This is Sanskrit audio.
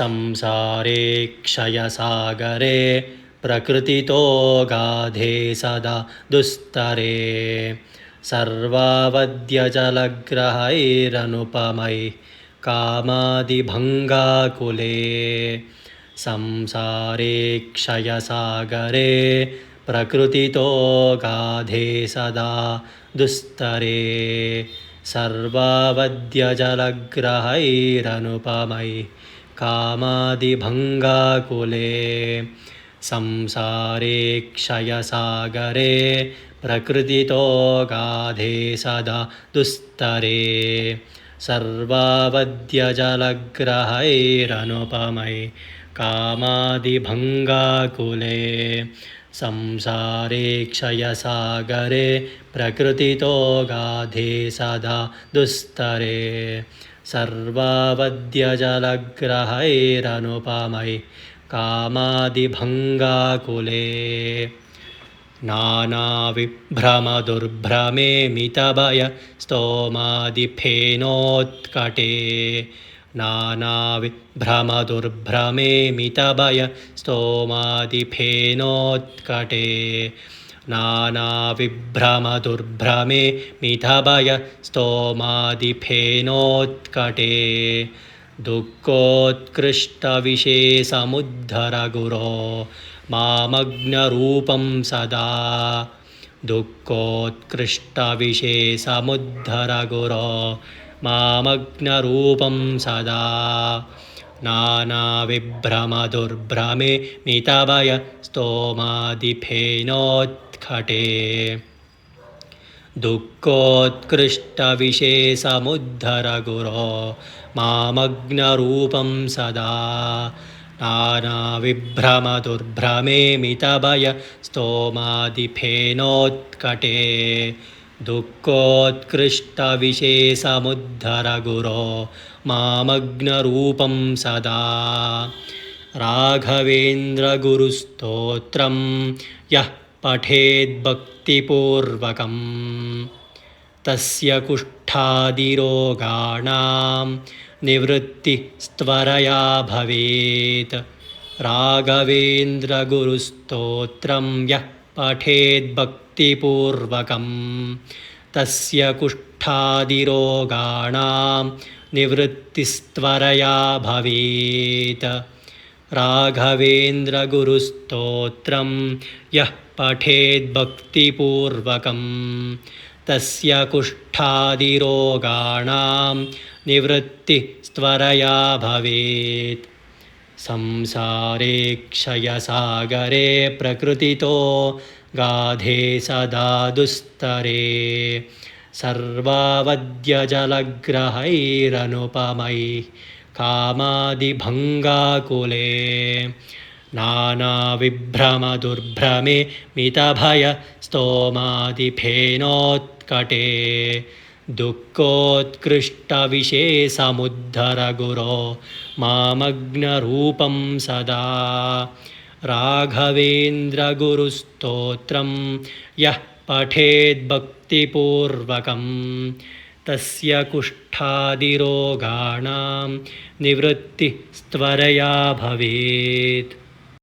संसारे क्षयसागरे प्रकृतितो गाधे सदा दुस्तरे सर्वावद्यजलग्रहैरनुपमैः कामादिभङ्गाकुले संसारे क्षयसागरे प्रकृतितो गाधे सदा दुस्तरे सर्वावद्यजलग्रहैरनुपमैः कामादिभङ्गाकुले संसारे क्षयसागरे प्रकृतितो गाधे सदा दुस्तरे सर्वावद्यजलग्रहैरनुपमैः कामादिभङ्गाकुले संसारे क्षयसागरे प्रकृतितो गाधे सदा दुस्तरे सर्वावद्यजलग्रहैरनुपमैः कामादिभङ्गाकुले नानाविभ्रमदुर्भ्रमे मितभयस्तोमादिफेनोत्कटे नानाविभ्रमदुर्भ्रमे मितभयस्तोमादिफेनोत्कटे नानाविभ्रमदुर्भ्रमे मितभयस्तोमादिफेनोत्कटे दुःखोत्कृष्टविशेषमुद्धर गुरो मामग्नरूपं सदा दुःखोत्कृष्टविशेषमुद्धर गुरो मामग्नरूपं सदा नानाविभ्रमदुर्भ्रमे मितभयस्तोमादिफेनोत्कटे दुःखोत्कृष्टविशेषमुद्धर गुरो मामग्नरूपं सदा नानाविभ्रमदुर्भ्रमे मितभयस्तोमादिफेनोत्कटे दुःखोत्कृष्टविशेषमुद्धर गुरो मामग्नरूपं सदा राघवेन्द्रगुरुस्तोत्रं यः पठेद्भक्तिपूर्वकं तस्य कुष्ठादिरोगाणां निवृत्तिस्त्वरया भवेत् राघवेन्द्रगुरुस्तोत्रं यः पठेद्भक्तिपूर्वकं तस्य कुष्ठादिरोगाणां निवृत्तिस्त्वरया भवेत् राघवेन्द्रगुरुस्तोत्रं यः पठेद्भक्तिपूर्वकं तस्य कुष्ठादिरोगाणां निवृत्तिस्त्वरया भवेत् संसारे क्षयसागरे प्रकृतितो गाधे सदा दुस्तरे सर्वावद्यजलग्रहैरनुपमैः कामादिभङ्गाकुले नानाविभ्रमदुर्भ्रमे मितभयस्तोमादिफेनोत्कटे दुःखोत्कृष्टविशेषमुद्धर गुरो मामग्नरूपं सदा राघवेन्द्रगुरुस्तोत्रं यः पठेद्भक्तिपूर्वकं तस्य कुष्ठादिरोगाणां निवृत्तिस्त्वरया भवेत्।